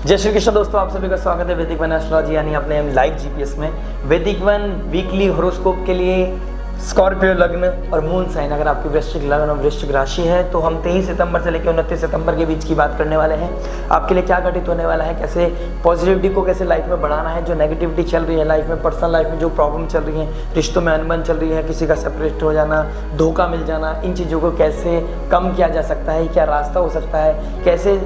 जय श्री कृष्ण दोस्तों, आप सभी का स्वागत है वैदिक वन एस्ट्रोलॉजी यानी अपने लाइव जीपीएस में। वैदिक वन वीकली हॉरोस्कोप के लिए स्कॉर्पियो लग्न और मून साइन, अगर आपकी वृश्चिक लग्न और वृश्चिक राशि है तो हम 23 सितंबर से लेकर 29 सितंबर के बीच की बात करने वाले हैं। आपके लिए क्या घटित होने वाला है, कैसे पॉजिटिविटी को कैसे लाइफ में बढ़ाना है, जो नेगेटिविटी चल रही है लाइफ में, पर्सनल लाइफ में जो प्रॉब्लम चल रही है, रिश्तों में अनबन चल रही है, किसी का सेपरेट हो जाना, धोखा मिल जाना, इन चीज़ों को कैसे कम किया जा सकता है, क्या रास्ता हो सकता है, कैसे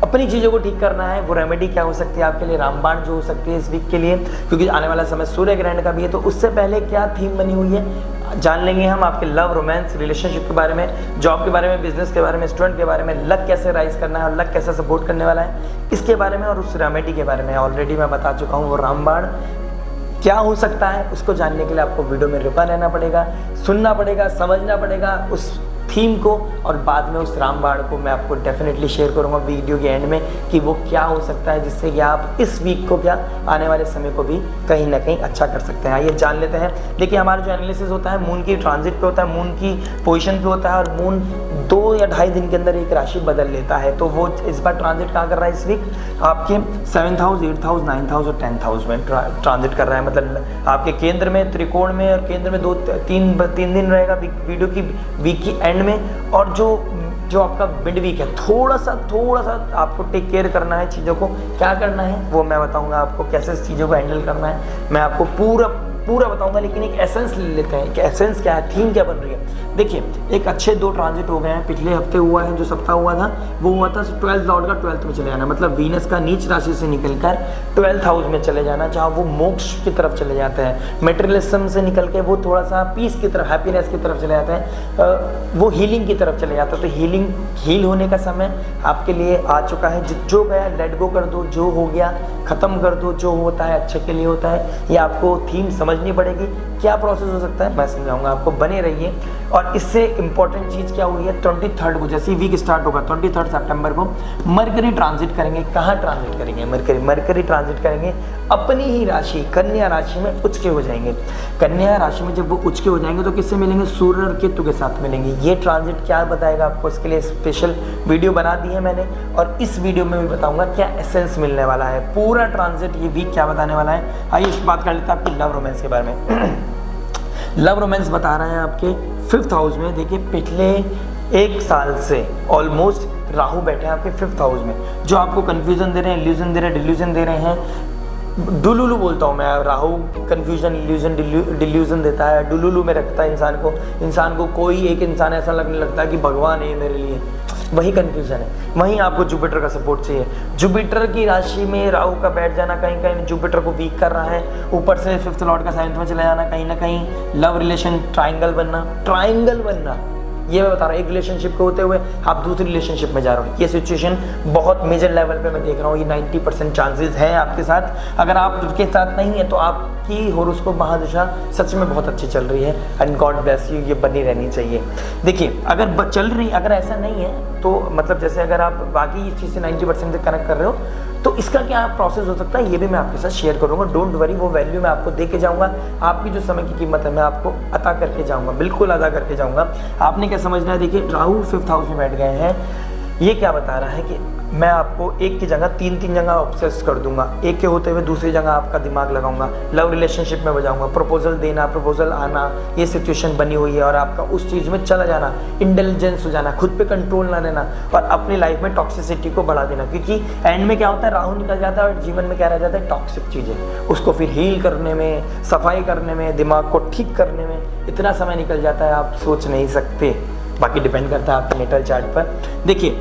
अपनी चीज़ों को ठीक करना है, वो रेमेडी क्या हो सकती है आपके लिए, रामबाण जो हो सकती है इस वीक के लिए, क्योंकि आने वाला समय सूर्य ग्रहण का भी है। तो उससे पहले क्या थीम बनी हुई है जान लेंगे हम, आपके लव, रोमांस, रिलेशनशिप के बारे में, जॉब के बारे में, बिजनेस के बारे में, स्टूडेंट के बारे में, लक कैसे राइज करना है और लक कैसे सपोर्ट करने वाला है इसके बारे में, और उस रेमेडी के बारे में ऑलरेडी मैं बता चुका हूँ। वो रामबाण क्या हो सकता है उसको जानने के लिए आपको वीडियो में रुका रहना पड़ेगा, सुनना पड़ेगा, समझना पड़ेगा उस थीम को, और बाद में उस रामबाण को मैं आपको डेफिनेटली शेयर करूंगा वीडियो के एंड में कि वो क्या हो सकता है, जिससे कि आप इस वीक को क्या आने वाले समय को भी कहीं ना कहीं अच्छा कर सकते हैं। आइए जान लेते हैं। देखिए, हमारा जो एनालिसिस होता है मून की ट्रांजिट पे होता है, मून की पोजीशन पे होता है, और मून 2 या ढाई दिन के अंदर एक राशि बदल लेता है। तो वो इस बार ट्रांजिट कहाँ कर रहा है इस वीक, आपके 7th house, 8th house, 9th house और 10th हाउस में ट्रांजिट कर रहा है। मतलब आपके केंद्र में, त्रिकोण में, और केंद्र में 2-3 दिन रहेगा वीडियो की वीक की एंड में। और जो आपका मिड वीक है, थोड़ा सा आपको टेक केयर करना है, चीज़ों को क्या करना है वो मैं बताऊंगा आपको, कैसे इस चीज़ों को हैंडल करना है मैं आपको पूरा बताऊंगा। लेकिन एक एसेंस ले लेते हैं कि एसेंस क्या है, थीम क्या बन रही है। देखिए, एक अच्छे 2 ट्रांजिट हो गए हैं, पिछले हफ्ते हुआ है, जो सप्ताह हुआ था वो हुआ था 12th लॉर्ड का 12th में चले जाना, मतलब वीनस का नीच राशि से निकलकर 12th हाउस में चले जाना, जहाँ वो मोक्ष की तरफ चले जाते हैं, मेटेरियलिज्म से निकल के वो थोड़ा सा पीस की तरफ, हैप्पीनेस की तरफ चले जाते हैं, वो हीलिंग की तरफ चले जाते हैं। तो हील होने का समय आपके लिए आ चुका है। जो गया लेट गो कर दो, जो हो गया ख़त्म कर दो, जो होता है अच्छे के लिए होता है। ये आपको थीम समझनी पड़ेगी, क्या प्रोसेस हो सकता है मैं समझाऊंगा आपको, बने रहिए। और इससे इंपॉर्टेंट चीज़ क्या हुई है, 23rd को जैसे वीक स्टार्ट होगा 23 सितंबर को मरकरी ट्रांजिट करेंगे। कहाँ ट्रांजिट करेंगे, मरकरी ट्रांजिट करेंगे अपनी ही राशि कन्या राशि में उच्च के हो जाएंगे। कन्या राशि में जब वो उच्च के हो जाएंगे तो किससे मिलेंगे, सूर्य और केतु के साथ मिलेंगे। ये ट्रांजिट क्या बताएगा आपको, इसके लिए स्पेशल वीडियो बना दी है मैंने, और इस वीडियो में भी बताऊंगा क्या एसेंस मिलने वाला है, पूरा ट्रांजिट ये वीक क्या बताने वाला है। आइए बात कर लेते हैं आपकी लव रोमांस के बारे में। लव रोमांस बता रहा है आपके 5th हाउस में। देखिए, पिछले 1 साल से ऑलमोस्ट राहु बैठे हैं आपके 5th हाउस में, जो आपको कंफ्यूजन दे रहे हैं, इल्यूजन दे रहे हैं, डिल्यूजन दे रहे हैं। डुलुलु बोलता हूँ मैं, राहु कंफ्यूजन, इल्यूजन, डिल्यूजन देता है, डुलुलु में रखता है इंसान को। कोई एक इंसान ऐसा लगने लगता है कि भगवान है मेरे लिए, वही कंफ्यूजन है। वहीं आपको जुपिटर का सपोर्ट चाहिए। जुपिटर की राशि में राहु का बैठ जाना कहीं कहीं जुपिटर को वीक कर रहा है, ऊपर से 5th लॉर्ड का 7th में चला जाना, कहीं ना कहीं लव रिलेशन ट्राइंगल बनना, ये मैं बता रहा हूँ। एक रिलेशनशिप के होते हुए आप दूसरी रिलेशनशिप में जा रहे हो, ये सिचुएशन बहुत मेजर लेवल पे मैं देख रहा हूँ। ये 90% चांसेस हैं आपके साथ। अगर आपके साथ नहीं है तो आपकी हॉरोस्कोप महादशा सच में बहुत अच्छी चल रही है, एंड गॉड ब्लेस यू, ये बनी रहनी चाहिए। देखिए, अगर चल रही, अगर ऐसा नहीं है तो मतलब जैसे अगर आप बाकी इस चीज़ से 90% से कनेक्ट कर रहे हो तो इसका क्या प्रोसेस हो सकता है ये भी मैं आपके साथ शेयर करूंगा। डोंट वरी, वो वैल्यू मैं आपको दे के जाऊंगा। आपकी जो समय की कीमत है मैं आपको अता करके जाऊंगा, बिल्कुल अदा करके जाऊंगा। आपने क्या समझना है, देखिए राहु 5th हाउस में बैठ गए हैं। ये क्या बता रहा है कि मैं आपको एक की जगह 3 जगह ऑब्सेस कर दूंगा, एक के होते हुए दूसरी जगह आपका दिमाग लगाऊंगा, लव रिलेशनशिप में बजाऊंगा, प्रपोजल देना, प्रपोजल आना, ये सिचुएशन बनी हुई है, और आपका उस चीज़ में चला जाना, इंटेलिजेंस हो जाना, खुद पे कंट्रोल ना लेना, और अपनी लाइफ में टॉक्सिसिटी को बढ़ा देना। क्योंकि एंड में क्या होता है, राहु निकल जाता है और जीवन में क्या रह जाता है, टॉक्सिक चीज़ें, उसको फिर हील करने में, सफाई करने में, दिमाग को ठीक करने में इतना समय निकल जाता है आप सोच नहीं सकते। बाकी डिपेंड करता है आपके नेटल चार्ट पर। देखिए,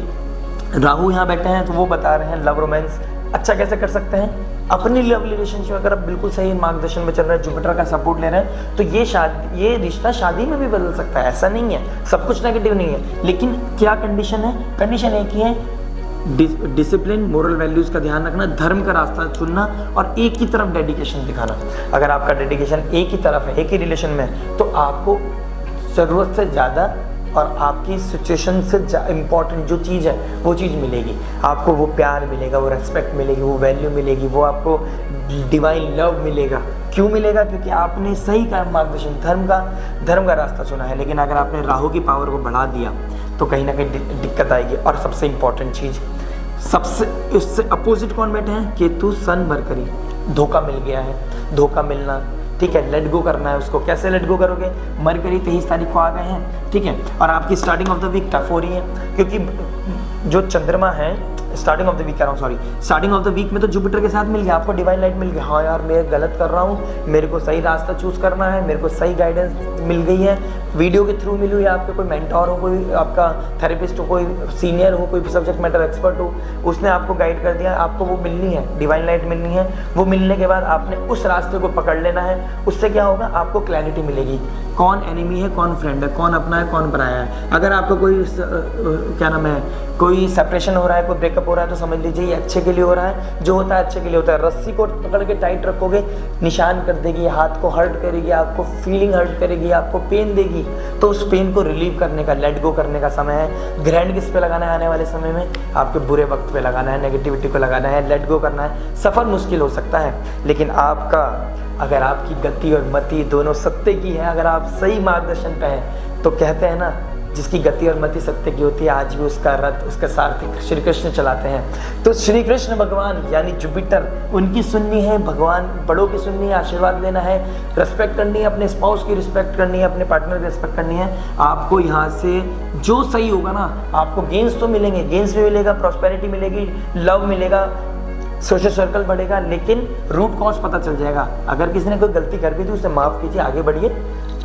राहु यहाँ बैठे हैं तो वो बता रहे हैं लव रोमांस अच्छा कैसे कर सकते हैं अपनी लव रिलेशनशिप। अगर आप बिल्कुल सही मार्गदर्शन में चल रहे हैं, जुपिटर का सपोर्ट ले रहे हैं, तो ये रिश्ता शादी में भी बदल सकता है। ऐसा नहीं है, सब कुछ नेगेटिव नहीं है। लेकिन क्या कंडीशन है, कंडीशन एक ही है, डिसिप्लिन, मोरल वैल्यूज़ का ध्यान रखना, धर्म का रास्ता चुनना, और एक की तरफ डेडिकेशन दिखाना। अगर आपका डेडिकेशन एक ही तरफ है, एक ही रिलेशन में है, तो आपको ज़रूरत से ज़्यादा और आपकी सिचुएशन से इम्पॉर्टेंट जो चीज़ है वो चीज़ मिलेगी आपको। वो प्यार मिलेगा, वो रेस्पेक्ट मिलेगी, वो वैल्यू मिलेगी, वो आपको डिवाइन लव मिलेगा। क्यों मिलेगा, क्योंकि आपने सही का मार्गदर्शन, धर्म का रास्ता चुना है। लेकिन अगर आपने राहु की पावर को बढ़ा दिया तो कहीं ना कहीं दिक्कत आएगी। और सबसे इम्पॉर्टेंट चीज़, सबसे इससे अपोजिट कौन बैठे हैं, केतु सन मरकरी। धोखा मिल गया है, धोखा मिलना, ठीक है, लेट गो करना है उसको। कैसे लेट गो करोगे, मरकरी 23 तारीख को आ गए हैं, ठीक है, और आपकी starting of the week tough हो रही है, क्योंकि जो चंद्रमा है स्टार्टिंग ऑफ द वीक कह रहा हूँ, sorry, starting of the week में तो जुपिटर के साथ मिल गया आपको, डिवाइन लाइट मिल गया। हाँ यार मैं गलत कर रहा हूँ, मेरे को सही रास्ता चूज करना है, मेरे को सही गाइडेंस मिल गई है, वीडियो के थ्रू मिली हुई है, आपके कोई मेंटोर हो, कोई आपका थेरेपिस्ट हो, कोई सीनियर हो, कोई सब्जेक्ट मैटर एक्सपर्ट हो, उसने आपको गाइड कर दिया, आपको वो मिलनी है, डिवाइन लाइट मिलनी है। वो मिलने के बाद आपने उस रास्ते को पकड़ लेना है। उससे क्या होगा, आपको क्लैरिटी मिलेगी, कौन एनिमी है, कौन फ्रेंड है, कौन अपना है, कौन पराया है। अगर आपको कोई क्या नाम है, कोई सेपरेशन हो रहा है, कोई ब्रेकअप हो रहा है, तो समझ लीजिए ये अच्छे के लिए हो रहा है, जो होता है अच्छे के लिए होता है। रस्सी को पकड़ के टाइट रखोगे, निशान कर देगी, हाथ को हर्ट करेगी, आपको फीलिंग हर्ट करेगी, आपको पेन देगी, तो उस पेन को रिलीव करने का, लेट गो करने का समय है। ग्रैंड किस पे लगाना है आने वाले समय में, आपके बुरे वक्त पे लगाना है, नेगेटिविटी को लगाना है, लेट गो करना है। सफ़र मुश्किल हो सकता है, लेकिन आपका अगर आपकी गति और मति दोनों सत्य की है, अगर आप सही मार्गदर्शन पे हैं, तो कहते हैं ना, जिसकी गति और मति सत्य की होती है, आज भी उसका रथ, उसका सारथी श्री कृष्ण चलाते हैं। तो श्री कृष्ण भगवान यानी जुपिटर, उनकी सुननी है, भगवान बड़ों की सुननी है, आशीर्वाद देना है, रिस्पेक्ट करनी है, अपने स्पाउस की रिस्पेक्ट करनी है, अपने पार्टनर की रिस्पेक्ट करनी है। आपको यहाँ से जो सही होगा ना, आपको गेन्स तो मिलेंगे, गेन्स भी मिलेगा, प्रॉस्पेरिटी मिलेगी, लव मिलेगा, सोशल सर्कल बढ़ेगा, लेकिन रूट कॉज पता चल जाएगा। अगर किसी ने कोई गलती कर भी दी, उसे माफ़ कीजिए, आगे बढ़िए।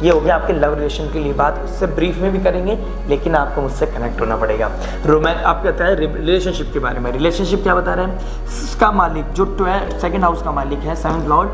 ये हो गया आपके लव रिलेशन के लिए बात, उससे ब्रीफ में भी करेंगे, लेकिन आपको मुझसे कनेक्ट होना पड़ेगा। आप कहते हैं रिलेशनशिप के बारे में, रिलेशनशिप क्या बता रहे हैं, इसका मालिक जो 2nd हाउस का मालिक है, 7th लॉर्ड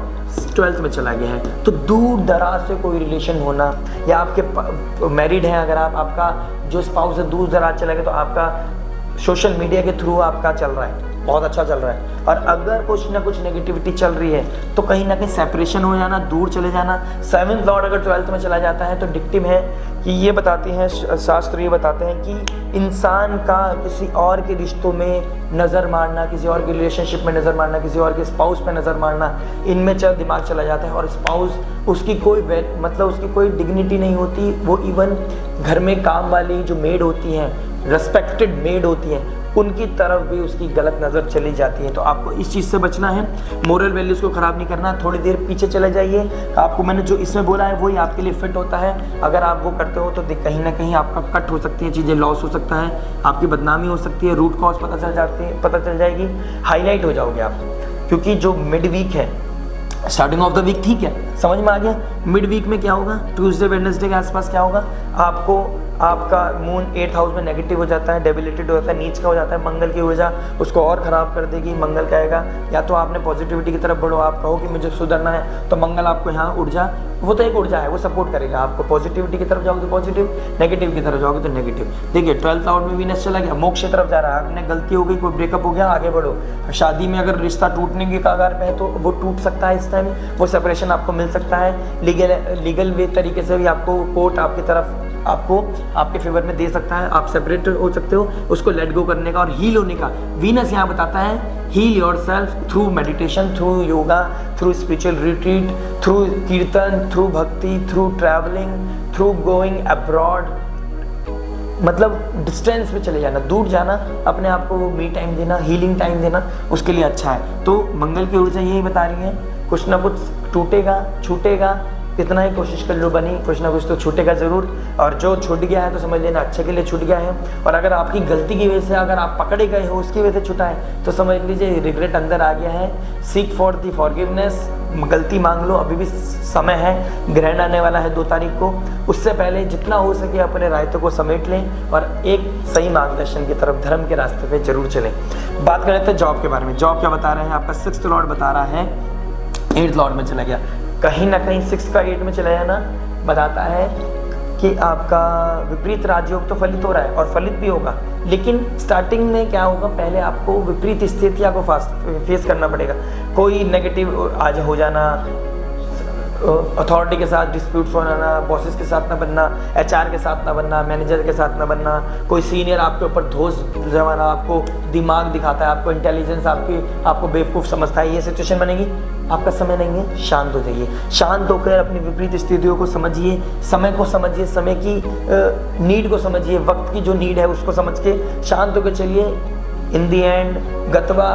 12th में चला गया है। तो दूर दराज से कोई रिलेशन होना, या आपके मैरिड हैं अगर आपका जो स्पाउस है दूर दराज चला गया, तो आपका सोशल मीडिया के थ्रू आपका चल रहा है, बहुत अच्छा चल रहा है। और अगर कुछ ना कुछ नेगेटिविटी चल रही है, तो कहीं ना कहीं सेपरेशन हो जाना, दूर चले जाना। 7th लॉर्ड अगर 12th में चला जाता है, तो डिक्टिम है कि ये बताते हैं शास्त्र, ये बताते हैं कि इंसान का किसी और के रिश्तों में नज़र मारना, किसी और के रिलेशनशिप में नज़र मारना, किसी और के स्पाउस पे नज़र मारना, इनमें दिमाग चला जाता है। और स्पाउस उसकी कोई मतलब उसकी कोई डिग्निटी नहीं होती। वो इवन घर में काम वाली जो मेड होती हैं, रेस्पेक्टेड मेड होती हैं, उनकी तरफ भी उसकी गलत नज़र चली जाती है। तो आपको इस चीज़ से बचना है, मोरल वैल्यूज़ को ख़राब नहीं करना। थोड़ी देर पीछे चले जाइए, आपको मैंने जो इसमें बोला है वही आपके लिए फिट होता है। अगर आप वो करते हो तो कहीं ना कहीं आपका कट हो सकती है चीज़ें, लॉस हो सकता है, आपकी बदनामी हो सकती है, रूट कॉज पता चल जाएगी, हाईलाइट हो जाओगे आप। क्योंकि जो मिड वीक है, स्टार्टिंग ऑफ द वीक ठीक है, समझ में आ गया। मिड वीक में क्या होगा, ट्यूसडे वेडनेसडे के आसपास क्या होगा, आपको आपका मून 8th हाउस में नेगेटिव हो जाता है, डेबिलिटेड हो जाता है, नीच का हो जाता है। मंगल की ऊर्जा उसको और ख़राब कर देगी। मंगल कहेगा या तो आपने पॉजिटिविटी की तरफ बढ़ो, आप कहो कि मुझे सुधरना है, तो मंगल आपको यहाँ ऊर्जा, वो तो एक ऊर्जा है, वो सपोर्ट करेगा आपको। पॉजिटिविटी की तरफ जाओगे तो पॉजिटिव, नेगेटिव की तरफ जाओगे तो नेगेटिव। देखिए 12th लॉर्ड में वीनस चला गया, मोक्ष की तरफ जा रहा है, आपने गलती हो गई, कोई ब्रेकअप हो गया, आगे बढ़ो। शादी में अगर रिश्ता टूटने की कगार पे है तो वो टूट सकता है, इस टाइम वो सेपरेशन आपको मिल सकता है। लीगल वे तरीके से भी आपको कोर्ट आपकी तरफ आपको आपके फेवर में दे सकता है, आप सेपरेट हो सकते हो, उसको लेट गो करने का और हील होने का। वीनस यहाँ बताता है heal yourself through meditation, through yoga, through spiritual retreat, through kirtan, through bhakti, through travelling, through going abroad. मतलब डिस्टेंस पे चले जाना, दूर जाना, अपने आप को मी टाइम देना, हीलिंग टाइम देना, उसके लिए अच्छा है। तो मंगल की ऊर्जा यही बता रही है, कुछ ना कुछ टूटेगा, छूटेगा, कितना ही कोशिश कर लो बनी, कुछ ना कुछ तो छूटेगा ज़रूर। और जो छूट गया है तो समझ लेना अच्छे के लिए छूट गया है। और अगर आपकी गलती की वजह से अगर आप पकड़े गए हो, उसकी वजह से छूटा है, तो समझ लीजिए रिग्रेट अंदर आ गया है। सीक फॉर दी फॉरगिवनेस, गलती मांग लो, अभी भी समय है। ग्रहण आने वाला है 2 तारीख को, उससे पहले जितना हो सके अपने रायतों को समेट लें और एक सही मार्गदर्शन की तरफ, धर्म के रास्ते पे जरूर चलें। बात कर लेते हैं जॉब के बारे में। जॉब क्या बता रहे हैं, आपका 6th लॉर्ड बता रहा है 8th लॉर्ड में चला गया। कहीं ना कहीं 6 का 8 में चला जाना बताता है कि आपका विपरीत राजयोग तो फलित हो रहा है और फलित भी होगा, लेकिन स्टार्टिंग में क्या होगा, पहले आपको विपरीत स्थितियाँ को फेस करना पड़ेगा। कोई नेगेटिव आज हो जाना, अथॉरिटी के साथ डिस्प्यूट्स होना, बॉसेस के साथ ना बनना, HR के साथ ना बनना, मैनेजर के साथ ना बनना, कोई सीनियर आपके ऊपर धोस जमाना, आपको दिमाग दिखाता है, आपको इंटेलिजेंस आपको बेवकूफ़ समझता है, ये सिचुएशन बनेगी। आपका समय नहीं है, शांत हो जाइए, शांत होकर अपनी विपरीत स्थितियों को समझिए, समय को समझिए, समय की नीड को समझिए, वक्त की जो नीड है उसको समझ के शांत होकर चलिए। इन दी एंड गत्वा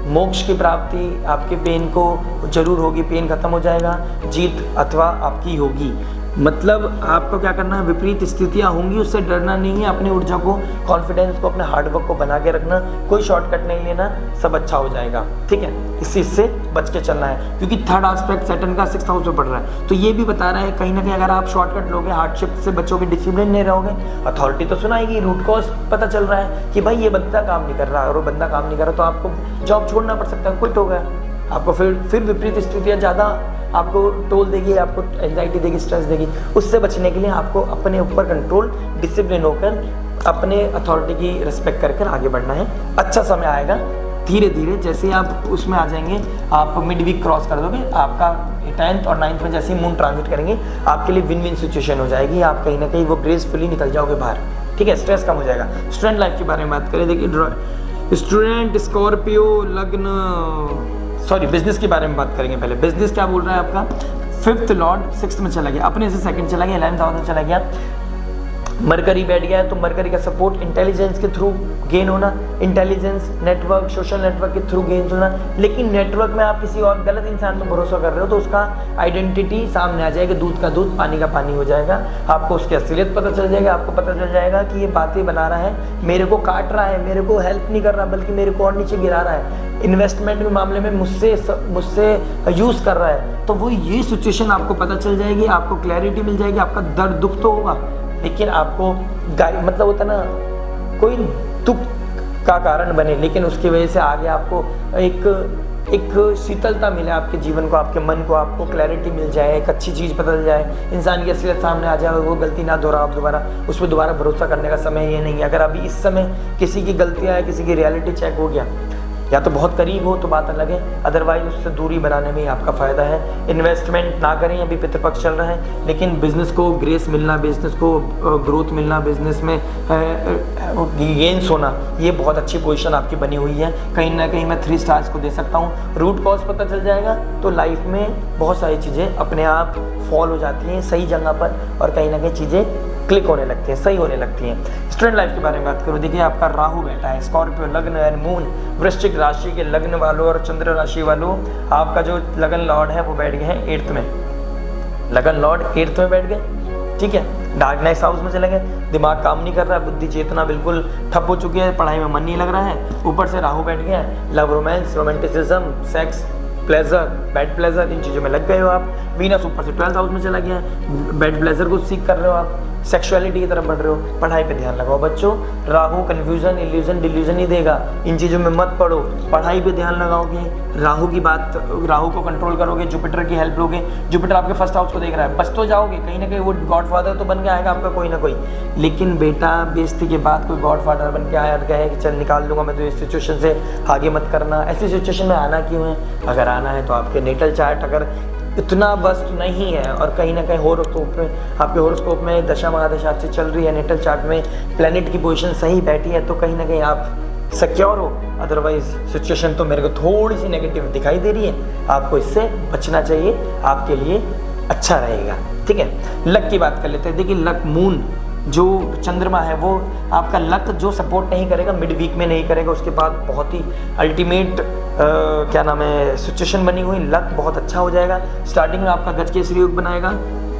मोक्ष की प्राप्ति, आपके पेन को जरूर होगी, पेन खत्म हो जाएगा, जीत अथवा आपकी होगी। मतलब आपको क्या करना है, विपरीत स्थितियां होंगी उससे डरना नहीं है, अपनी ऊर्जा को, कॉन्फिडेंस को, अपने हार्डवर्क को बना के रखना, कोई शॉर्टकट नहीं लेना, सब अच्छा हो जाएगा। ठीक है, इससे बच के चलना है, क्योंकि थर्ड एस्पेक्ट सैटर्न का 6th हाउस में पड़ रहा है। तो ये भी बता रहा है कहीं ना कहीं अगर आप शॉर्टकट लोगे, हार्डशिप से बचोगे, डिसिप्लिन नहीं रहोगे, अथॉरिटी तो सुनाएगी, रूट कॉज पता चल रहा है कि भाई ये बंदा काम नहीं कर रहा, और वो बंदा काम नहीं कर रहा तो आपको जॉब छोड़ना पड़ सकता है, क्विट हो गया आपको, फिर विपरीत स्थितियाँ ज़्यादा आपको टोल देगी, आपको एंजाइटी देगी, स्ट्रेस देगी। उससे बचने के लिए आपको अपने ऊपर कंट्रोल, डिसिप्लिन होकर अपने अथॉरिटी की रिस्पेक्ट कर आगे बढ़ना है। अच्छा समय आएगा, धीरे धीरे जैसे ही आप उसमें आ जाएंगे, आप मिड वीक क्रॉस कर दोगे, आपका 10th और 9th में जैसे ही मून ट्रांजिट करेंगे, आपके लिए विन विन सिचुएशन हो जाएगी, आप कहीं ना कहीं वो ग्रेसफुली निकल जाओगे बाहर। ठीक है, स्ट्रेस कम हो जाएगा। स्टूडेंट लाइफ के बारे में बात करें, देखिए स्टूडेंट स्कॉर्पियो लग्न, सॉरी बिजनेस के बारे में बात करेंगे पहले। बिजनेस क्या बोल रहा है आपका, 5th लॉर्ड 6th में चला गया, अपने से 2nd चला गया, 11th हाउस में चला गया, मरकरी बैठ गया है, तो मरकरी का सपोर्ट इंटेलिजेंस के थ्रू गेन होना, इंटेलिजेंस, नेटवर्क, सोशल नेटवर्क के थ्रू गेन होना। लेकिन नेटवर्क में आप किसी और गलत इंसान पर भरोसा कर रहे हो तो उसका आइडेंटिटी सामने आ जाएगा, दूध का दूध पानी का पानी हो जाएगा, आपको उसकी असलियत पता चल जाएगा, आपको पता चल जाएगा कि ये बातें बना रहा है, मेरे को काट रहा है, मेरे को हेल्प नहीं कर रहा बल्कि मेरे को और नीचे गिरा रहा है, इन्वेस्टमेंट के मामले में मुझसे यूज़ कर रहा है। तो वो ये सिचुएशन आपको पता चल जाएगी, आपको क्लैरिटी मिल जाएगी, आपका दर्द दुख तो होगा लेकिन आपको मतलब होता है ना, कोई दुख का कारण बने लेकिन उसकी वजह से आगे आपको एक शीतलता मिले आपके जीवन को, आपके मन को, आपको क्लैरिटी मिल जाए, एक अच्छी चीज़ पता चल जाए, इंसान की असलियत सामने आ जाए, वो गलती ना दोहराओ आप दोबारा, उस पर दोबारा भरोसा करने का समय ये नहीं है। अगर अभी इस समय किसी की गलतियाँ है, किसी की रियलिटी चेक हो गया, या तो बहुत करीब हो तो बात अलग है, अदरवाइज उससे दूरी बनाने में ही आपका फ़ायदा है। इन्वेस्टमेंट ना करें, अभी पितृपक्ष चल रहा है, लेकिन बिज़नेस को ग्रेस मिलना, बिज़नेस को ग्रोथ मिलना, बिज़नेस में गेन्स होना, ये बहुत अच्छी पोजीशन आपकी बनी हुई है। कहीं ना कहीं मैं 3 स्टार्स को दे सकता हूँ। रूट कॉज पता चल जाएगा तो लाइफ में बहुत सारी चीज़ें अपने आप फॉल हो जाती हैं सही जगह पर, और कहीं ना कहीं चीज़ें क्लिक होने लगती हैं, सही होने लगती हैं। स्टूडेंट लाइफ के बारे में बात करूँ, देखिए आपका राहु बैठा है, स्कॉर्पियो लग्न एंड मून, वृश्चिक राशि के लग्न वालों और चंद्र राशि वालों, आपका जो लगन लॉर्ड है वो बैठ गए हैं 8th में, लगन लॉर्ड 8th में बैठ गए। ठीक है, डार्कनेस हाउस में चले गए, दिमाग काम नहीं कर रहा है, बुद्धि चेतना बिल्कुल ठप हो चुकी है, पढ़ाई में मन नहीं लग रहा है, ऊपर से राहु बैठ गया है, love, romance, romanticism, sex, pleasure, bad pleasure, इन चीज़ों में लग गए हो आप। वीनस ऊपर से 12th हाउस में चला गया है, बैड प्लेजर को सीख कर रहे हो आप, सेक्सुअलिटी की तरफ बढ़ रहे हो, पढ़ाई पे ध्यान लगाओ बच्चों। राहु कन्फ्यूजन, इल्यूजन, डिल्यूजन ही देगा, इन चीज़ों में मत पढ़ो, पढ़ाई पे ध्यान लगाओगे, राहु की बात, राहु को कंट्रोल करोगे, जुपिटर की हेल्प लोगे, जुपिटर आपके 1st हाउस को देख रहा है, बच तो जाओगे, कहीं ना कहीं वो गॉडफादर तो बन के आएगा आपका कोई ना कोई, लेकिन बेटा बेइज्जती के बाद कोई गॉडफादर बन के आया और कहे कि चल निकाल दूंगा मैं तो इस सिचुएशन से, आगे मत करना। ऐसी सिचुएशन में आना क्यों है? अगर आना है तो आपके नेटल चार्ट अगर इतना वर्स्ट नहीं है और कहीं ना कहीं होरोस्कोप में, आपके होरोस्कोप में दशा महादशा अच्छी चल रही है, नेटल चार्ट में प्लैनेट की पोजीशन सही बैठी है, तो कहीं ना कहीं आप सिक्योर हो। अदरवाइज सिचुएशन तो मेरे को थोड़ी सी नेगेटिव दिखाई दे रही है, आपको इससे बचना चाहिए, आपके लिए अच्छा रहेगा। ठीक है, लक की बात कर लेते हैं। देखिए लक, मून जो चंद्रमा है वो आपका लक जो सपोर्ट नहीं करेगा, मिड वीक में नहीं करेगा, उसके बाद बहुत ही अल्टीमेट क्या नाम है सिचुएशन बनी हुई, लक बहुत अच्छा हो जाएगा। स्टार्टिंग में आपका गज केसरी योग बनाएगा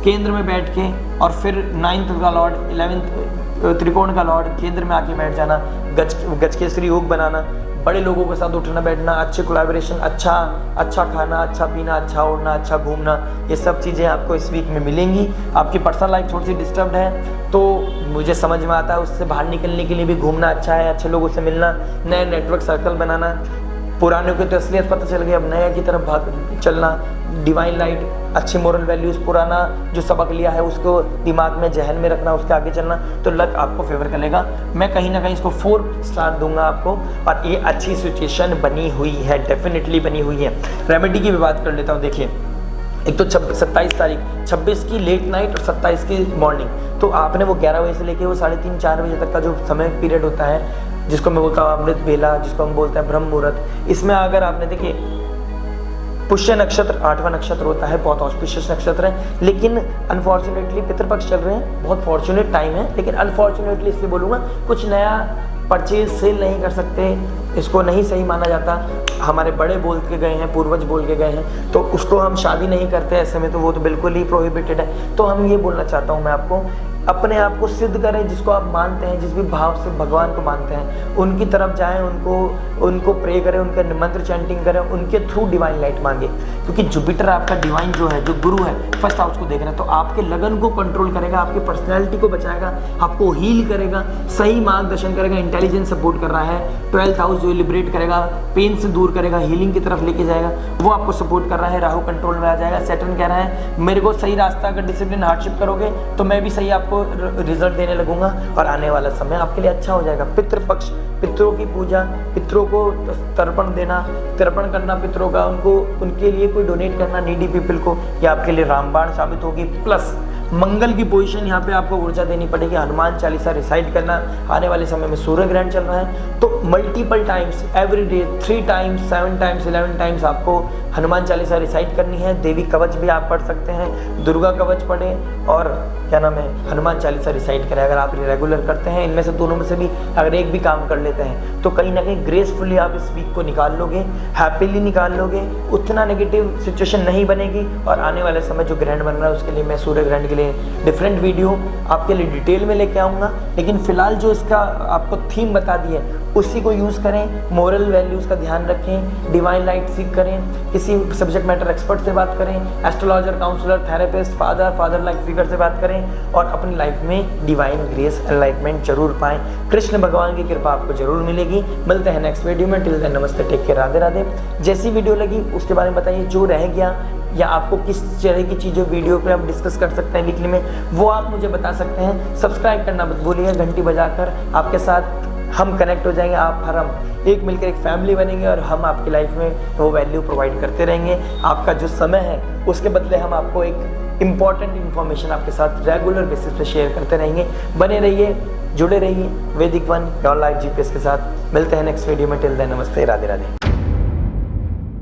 केंद्र में बैठ के, और फिर 9th का लॉर्ड, 11th त्रिकोण का लॉर्ड केंद्र में आके बैठ जाना, गज केसरी योग बनाना, बड़े लोगों के साथ उठना बैठना, अच्छे कोलैबोरेशन, अच्छा खाना, अच्छा पीना, अच्छा उड़ना, अच्छा घूमना, ये सब चीज़ें आपको इस वीक में मिलेंगी। आपकी पर्सनल लाइफ थोड़ी सी डिस्टर्ब्ड है तो मुझे समझ में आता है, उससे बाहर निकलने के लिए भी घूमना अच्छा है, अच्छे लोगों से मिलना, नए नेटवर्क सर्कल बनाना, पुराने की तो असलियत पता चल गई, अब नया की तरफ भाग चलना, डिवाइन लाइट, अच्छे मोरल वैल्यूज़, पुराना जो सबक लिया है उसको दिमाग में, जहन में रखना, उसके आगे चलना, तो लक आपको फेवर करेगा। मैं कहीं ना कहीं इसको 4 स्टार दूंगा आपको, और ये अच्छी सिचुएशन बनी हुई है, डेफिनेटली बनी हुई है। रेमेडी की भी बात कर लेता हूँ। देखिए एक तो 27 तारीख, 26 की लेट नाइट और 27 की मॉर्निंग, तो आपने वो 11 बजे से लेके वो 3:30-4 बजे तक का जो समय पीरियड होता है, जिसको मैं बोलता हूँ अमृत बेला, जिसको हम बोलते हैं ब्रह्म मुहूर्त, इसमें अगर आपने देखिए पुष्य नक्षत्र 8वां नक्षत्र होता है, बहुत ऑस्पिशियस नक्षत्र है, लेकिन अनफॉर्चुनेटली पितृपक्ष चल रहे हैं, बहुत फॉर्चुनेट टाइम है, लेकिन अनफॉर्चुनेटली इसलिए बोलूँगा कुछ नया परचेज सेल नहीं कर सकते, इसको नहीं सही माना जाता। हमारे बड़े बोल के गए हैं, पूर्वज बोल के गए हैं, तो उसको हम शादी नहीं करते ऐसे में, तो वो तो बिल्कुल ही प्रोहिबिटेड है। तो हम ये बोलना चाहता हूँ मैं आपको, अपने आप को सिद्ध करें, जिसको आप मानते हैं, जिस भी भाव से भगवान को मानते हैं उनकी तरफ जाएं, उनको प्रे करें, उनका मंत्र चैंटिंग करें, उनके थ्रू डिवाइन लाइट मांगे। क्योंकि जुपिटर आपका डिवाइन जो है, जो गुरु है, फर्स्ट हाउस को देख रहे हैं, तो आपके लगन को कंट्रोल करेगा, आपकी पर्सनैलिटी को बचाएगा, आपको हील करेगा, सही मार्गदर्शन करेगा, इंटेलिजेंस सपोर्ट कर रहा है। 12th हाउस जो लिबरेट करेगा, पेन से दूर करेगा, हीलिंग की तरफ लेके जाएगा, वो आपको सपोर्ट कर रहा है। राहु कंट्रोल में आ जाएगा। सैटर्न कह रहा है मेरे को सही रास्ता, अगर डिसिप्लिन हार्डशिप करोगे तो मैं भी सही आपको रिजल्ट देने लगूंगा और आने वाला समय आपके लिए अच्छा हो जाएगा। पितृपक्ष, पितरों की पूजा, पितरों को तर्पण देना, तर्पण करना पितरों का, उनके लिए कोई डोनेट करना नीडी पीपल को, ये आपके लिए रामबाण साबित होगी। प्लस मंगल की पोजीशन यहाँ पे आपको ऊर्जा देनी पड़ेगी। हनुमान चालीसा रिसाइट करना, आने वाले समय में सूर्य ग्रहण चल रहा है, तो multiple times every day 3 times 7 times 11 times आपको हनुमान चालीसा रिसाइट करनी है। देवी कवच भी आप पढ़ सकते हैं, दुर्गा कवच पढ़ें और क्या नाम है, हनुमान चालीसा रिसाइट करें। अगर आप रेगुलर करते हैं, इनमें से दोनों में से भी अगर एक भी काम कर लेते हैं, तो कहीं ना कहीं ग्रेसफुली आप इस वीक को निकाल लोगे, हैप्पीली निकाल लोगे, उतना नेगेटिव सिचुएशन नहीं बनेगी। और आने वाले समय जो ग्रहण बन रहा है उसके लिए मैं सूर्य ग्रहण के लिए डिफरेंट वीडियो आपके लिए डिटेल में लेके आऊँगा, लेकिन फिलहाल जो इसका आपको थीम बता दी है उसी को यूज़ करें। मोरल वैल्यूज़ का ध्यान रखें, डिवाइन लाइट सीख करें, किसी सब्जेक्ट मैटर एक्सपर्ट से बात करें, astrologer, counsellor, therapist, father like figure से बात करें और अपनी लाइफ में डिवाइन ग्रेस एनलाइटमेंट जरूर पाएं। कृष्ण भगवान की कृपा आपको जरूर मिलेगी। मिलते हैं नेक्स्ट वीडियो में। टिल देन नमस्ते, टेक केयर, राधे राधे। जैसी वीडियो लगी उसके बारे में बताइए, जो रह गया या आपको किस तरह की चीज़ों वीडियो पे आप डिस्कस कर सकते हैं वीकली में, वो आप मुझे बता सकते हैं। सब्सक्राइब करना मत भूलिएगा, घंटी बजाकर आपके साथ हम कनेक्ट हो जाएंगे, आप हर हम एक मिलकर एक फैमिली बनेंगे और हम आपकी लाइफ में वो वैल्यू प्रोवाइड करते रहेंगे। आपका जो समय है उसके बदले हम आपको एक इम्पॉर्टेंट इन्फॉर्मेशन आपके साथ रेगुलर बेसिस पे शेयर करते रहेंगे। बने रहिए, जुड़े रहिए वैदिक वन योर लाइफ जीपीएस के साथ। मिलते हैं नेक्स्ट वीडियो में। टिल देन नमस्ते, राधे राधे।